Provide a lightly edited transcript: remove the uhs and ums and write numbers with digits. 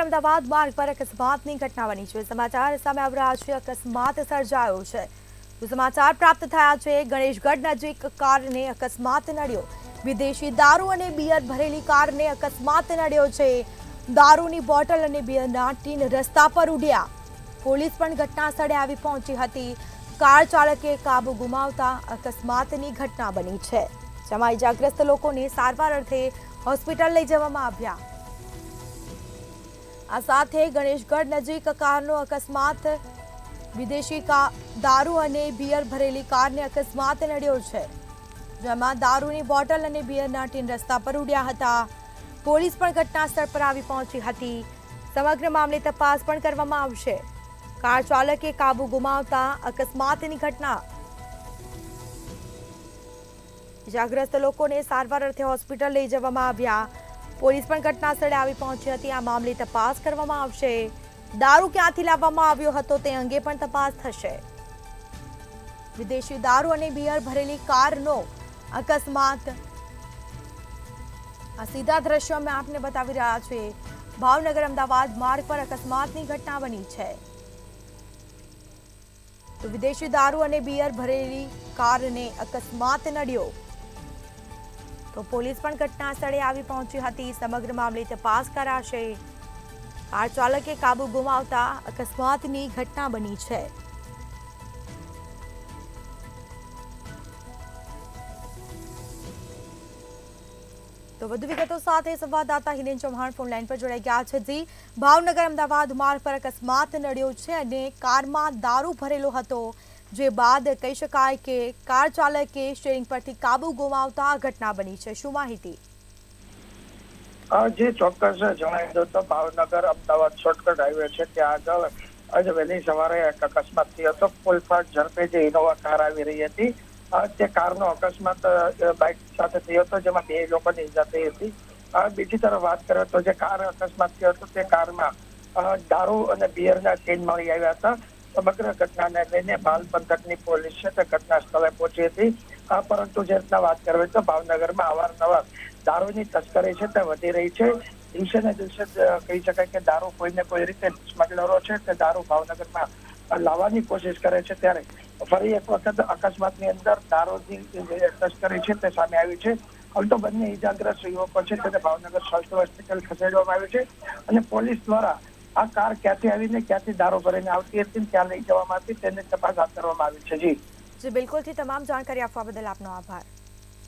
અમદાવાદ માર્ગ પર અકસ્માતની ઘટના બની છે। સમાચાર સામે આવી રહ્યા છે, અકસ્માત સર્જાયો છે। તો સમાચાર પ્રાપ્ત થયા છે, ગણેશગઢ નજીક કારને અકસ્માત નડ્યો। વિદેશી દારૂ અને બિયર ભરેલી કારને અકસ્માત નડ્યો છે। દારૂની બોટલ અને બિયરના ટીન રસ્તા પર ઉડ્યા। પોલીસ પણ ઘટના સ્થળે આવી પહોંચી હતી। કાર ચાલકે કાબુ ગુમાવતા અકસ્માતની ઘટના બની છે, જેમાં ઇજાગ્રસ્ત લોકોને સારવાર અર્થે હોસ્પિટલ લઈ જવામાં આવ્યા। આ સાથે ગણેશગઢ નજીક કારનો અકસ્માત, વિદેશી દારૂ અને બિયર ભરેલી કારને અકસ્માત નડ્યો છે, જેમાં દારૂની બોટલ અને બિયરના ટીન રસ્તા પર ઉડ્યા હતા। પોલીસ પણ ઘટના સ્થળ પર આવી પહોંચી હતી। સમગ્ર મામલે તપાસ પણ કરવામાં આવશે। કાર ચાલકે કાબુ ગુમાવતા અકસ્માતની ઘટના, ઇજાગ્રસ્ત લોકોને સારવાર અર્થે હોસ્પિટલ લઈ જવામાં આવ્યા। પોલીસ પણ ઘટના સ્થળે આવી પહોંચી હતી। આ મામલે તપાસ કરવામાં આવશે। દારૂ ક્યાંથી લાવવામાં આવ્યો હતો તે અંગે પણ તપાસ થશે। વિદેશી દારૂ અને બિયર ભરેલી કારનો અકસ્માત, આ સીધા દ્રશ્યો અમે આપને બતાવી રહ્યા છીએ। ભાવનગર અમદાવાદ માર્ગ પર અકસ્માતની ઘટના બની છે। તો વિદેશી દારૂ અને બિયર ભરેલી કારને અકસ્માત નડ્યો, તો પોલીસ પણ ઘટના સ્થળે આવી પહોંચી હતી। સમગ્ર મામલે તપાસ કરાશે। કાર ચાલકે કાબુ ગુમાવતા અકસ્માતની ઘટના બની છે। તો વધુ વિગતો સાથે સંવાદદાતા હિરેન ચૌહાણ ફોન લાઈન પર જોડાઈ ગયા છે। જી, ભાવનગર અમદાવાદ માર્ગ પર અકસ્માત નડ્યો છે અને કારમાં દારૂ ભરેલો હતો, જે બાદ કહી શકાય કે કાર ચાલકે સ્ટીયરિંગ પરથી કાબુ ગુમાવતા આ ઘટના બની છે। શું માહિતી? જે ચોક્કસ જણાવી દો તો ભાવનગર અમદાવાદ શોર્ટકટ હાઈવે છે, ત્યાં આગળ આજે વહેલી સવારે એક અકસ્માત થયો હતો। ફૂલ ફાસ્ટ ઝડપે જે ઇનોવા કાર આવી રહી હતી, તે કારનો અકસ્માત બાઇક સાથે થયો હતો, જેમાં 2 લોકોને ઈજા થઈ હતી। બીજી તરફ વાત કરીએ તો જે કાર અકસ્માત થયો હતો તે કારમાં દારૂ અને બિયરના ટીન મળી આવ્યા હતા। સમગ્ર ઘટનાને લઈને ભાલ પંથકની પોલીસ છે તે ઘટના સ્થળે પહોંચી હતી। પરંતુ જે રીતના વાત કરવી તો ભાવનગરમાં અવારનવાર દારૂની તસ્કરી છે તે વધી રહી છે। દિવસે ને દિવસે કહી શકાય કે દારૂ કોઈને કોઈ રીતે સ્મગલરો છે તે દારૂ ભાવનગરમાં લાવવાની કોશિશ કરે છે, ત્યારે ફરી એક વખત અકસ્માતની અંદર દારૂની તસ્કરી છે તે સામે આવી છે। હાલ તો બંને ઇજાગ્રસ્ત યુવકો છે તેને ભાવનગર સર્જરી હોસ્પિટલ ખસેડવામાં આવી છે અને પોલીસ દ્વારા આ કાર ક્યાંથી આવીને ક્યાંથી દારૂ ભરીને આવતી હતી, ત્યાં લઈ જવામાં આવી, તેની તપાસ હાથ ધરવામાં આવી છે। જી, બિલકુલથી તમામ જાણકારી આપવા બદલ આપનો આભાર।